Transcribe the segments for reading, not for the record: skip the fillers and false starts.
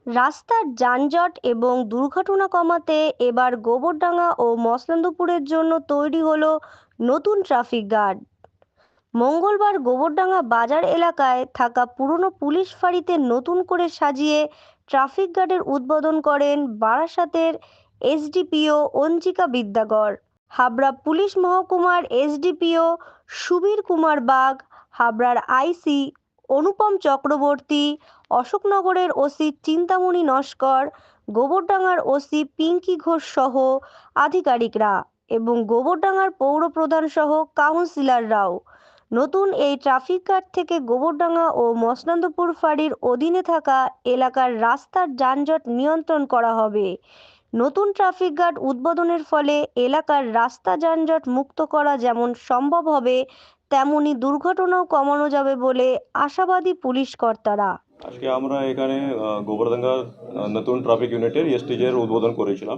রাস্তার যানজট এবং দুর্ঘটনা কমাতে এবার গোবরডাঙ্গা ও মসলন্দপুরের জন্য তৈরি হলো নতুন ট্রাফিক গার্ড। মঙ্গলবার গোবরডাঙ্গা বাজার এলাকায় থাকা পুরনো পুলিশ ফাঁড়িতে নতুন করে সাজিয়ে ট্রাফিক গার্ডের উদ্বোধন করেন বারাসাতের এসডিপিও অঞ্জিকা বিদ্যাগর, হাবড়া পুলিশ মহকুমার এসডিপিও সুবীর কুমার বাগ, হাবড়ার আইসি অনুপম চক্রবর্তী, অশোকনগরের ওসি চিন্তামণি নস্কর, গোবরডাঙ্গার ওসি পিঙ্কি ঘোষ সহ আধিকারিকরা এবং গোবরডাঙ্গার পৌর প্রধান সহ কাউন্সিলররাও। নতুন এই ট্রাফিক গার্ড থেকে গোবরডাঙ্গা ও মসলন্দপুর ফাঁড়ির অধীনে থাকা এলাকার রাস্তার যানজট নিয়ন্ত্রণ করা হবে। নতুন ট্রাফিক গার্ড উদ্বোধনের ফলে এলাকার রাস্তা যানজট মুক্ত করা যেমন সম্ভব হবে, তেমনি দুর্ঘটনাও কমানো যাবে বলে আশাবাদী পুলিশ কর্তারা। আজকে আমরা এখানে গোবরডাঙ্গা নতুন ট্রাফিক ইউনিটের এসটিজের উদ্বোধন করেছিলাম।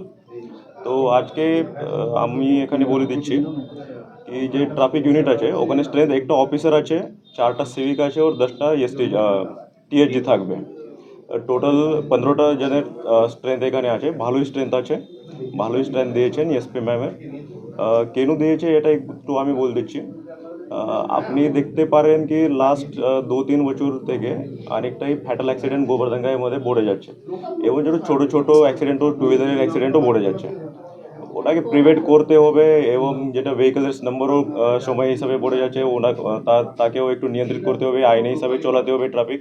তো আজকে আমি এখানে বলে দিচ্ছি কি যে ট্রাফিক ইউনিট আছে ওখানে স্ট্রেংথ একটা অফিসার আছে, 4টা সিভিক আছে ওর 10টা এসটি টিএসজি থাকবে। টোটাল 15টা জনের স্ট্রেংথ এখানে আছে। ভালোই স্ট্রেংথ আছে, ভালোই স্ট্রেংথ দিয়েছেন এসপি ম্যামের। কেন দিয়েছে এটা একটু আমি বলে দিচ্ছি। আপনি দেখতে পারেন কি লাস্ট 2-3 বছর থেকে অনেকটাই ফ্যাটাল অ্যাক্সিডেন্ট গোবরডাঙ্গার মধ্যে বেড়ে যাচ্ছে এবং যেটা ছোটো ছোটো অ্যাক্সিডেন্টও টু হুইলারের অ্যাক্সিডেন্টও বেড়ে যাচ্ছে। ওটাকে প্রিভেন্ট করতে হবে এবং যেটা ভেহিকলের নাম্বারও সময় হিসাবে পড়ে যাচ্ছে তাকেও একটু নিয়ন্ত্রিত করতে হবে, আইনি হিসাবে চলাতে হবে ট্রাফিক।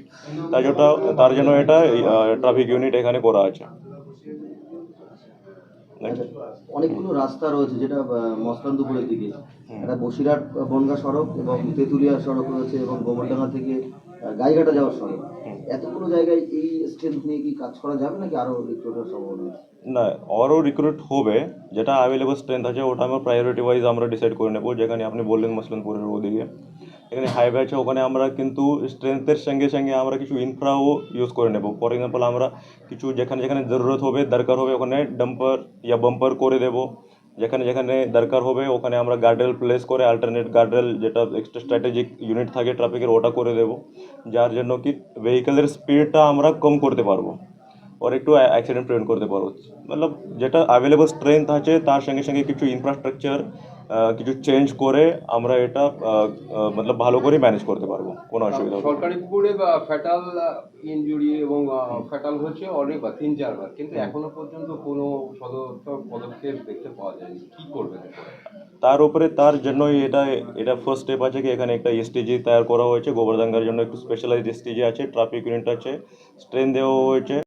তার জন্য এটা ট্রাফিক ইউনিট এখানে করা আছে। অনেকগুলো রাস্তা রয়েছে যেটা মসলন্দপুরের দিকে, একটা বসিরহাট বনগাঁ সড়ক এবং তেঁতুলিয়া সড়ক রয়েছে এবং গোবরডাঙ্গা থেকে গাইঘাটা যাওয়ার সড়ক। এতগুলো জায়গায় এই স্ট্রেংথ নিয়ে কি কাজ করা যাবে নাকি আরও রিক্রুটের সম্ভাবনা আছে? না, আরও রিক্রুট হবে। যেটা অ্যাভেলেবল স্ট্রেংথ আছে ওটা আমরা প্রায়োরিটি ওয়াইজ আমরা ডিসাইড করে নেবো। যেখানে আপনি বললেন মসলনপুরের ওদিকে এখানে হাইওয়ে আছে, ওখানে আমরা কিন্তু স্ট্রেংথের সঙ্গে সঙ্গে আমরা কিছু ইনফ্রাও ইউজ করে নেব। ফর এক্সাম্পল আমরা কিছু যেখানে যেখানে জরুরত হবে দরকার হবে ওখানে ডাম্পার ইয়া বাম্পার করে দেবো। যেখানে যেখানে দরকার হবে ওখানে আমরা গার্ডরেল প্লেস করে অল্টারনেট গার্ডরেল যেটা এক্সট্রা স্ট্র্যাটেজিক ইউনিট থাকে ট্রাফিকের ওটা করে দেবো, যার জন্য কি ভেহিকেলের স্পিডটা আমরা কম করতে পারবো और একটু অ্যাক্সিডেন্ট প্রিভেন্ট করতে পারবো। মতলব যেটা অ্যাভেলেবল স্ট্রেংথ আছে তার সঙ্গে সঙ্গে কিছু ইনফ্রাস্ট্রাকচার কিছু চেঞ্জ করে আমরা এটা মতলব ভালো করে ম্যানেজ করতে পারবো, কোনো অসুবিধা হবে না। সরকারি পুকুরে ফ্যাটাল ইনজুরি এবং ফ্যাটাল হচ্ছে অনেকবার 3-4 বার, কিন্তু এখনো পর্যন্ত কোনো সদর্থক পদক্ষেপ দেখতে পাওয়া যায়নি। কি করবেন? তার উপরে তার জন্যই এটা ফার্স্ট স্টেপ আছে কি এখানে একটা এসটিজি তৈরি করা হয়েছে। গোবরডাঙ্গার জন্য একটু স্পেশালাইজড এসটিজি আছে, ট্রাফিক ইউনিট আছে, স্ট্রেন দেওয়া হয়েছে।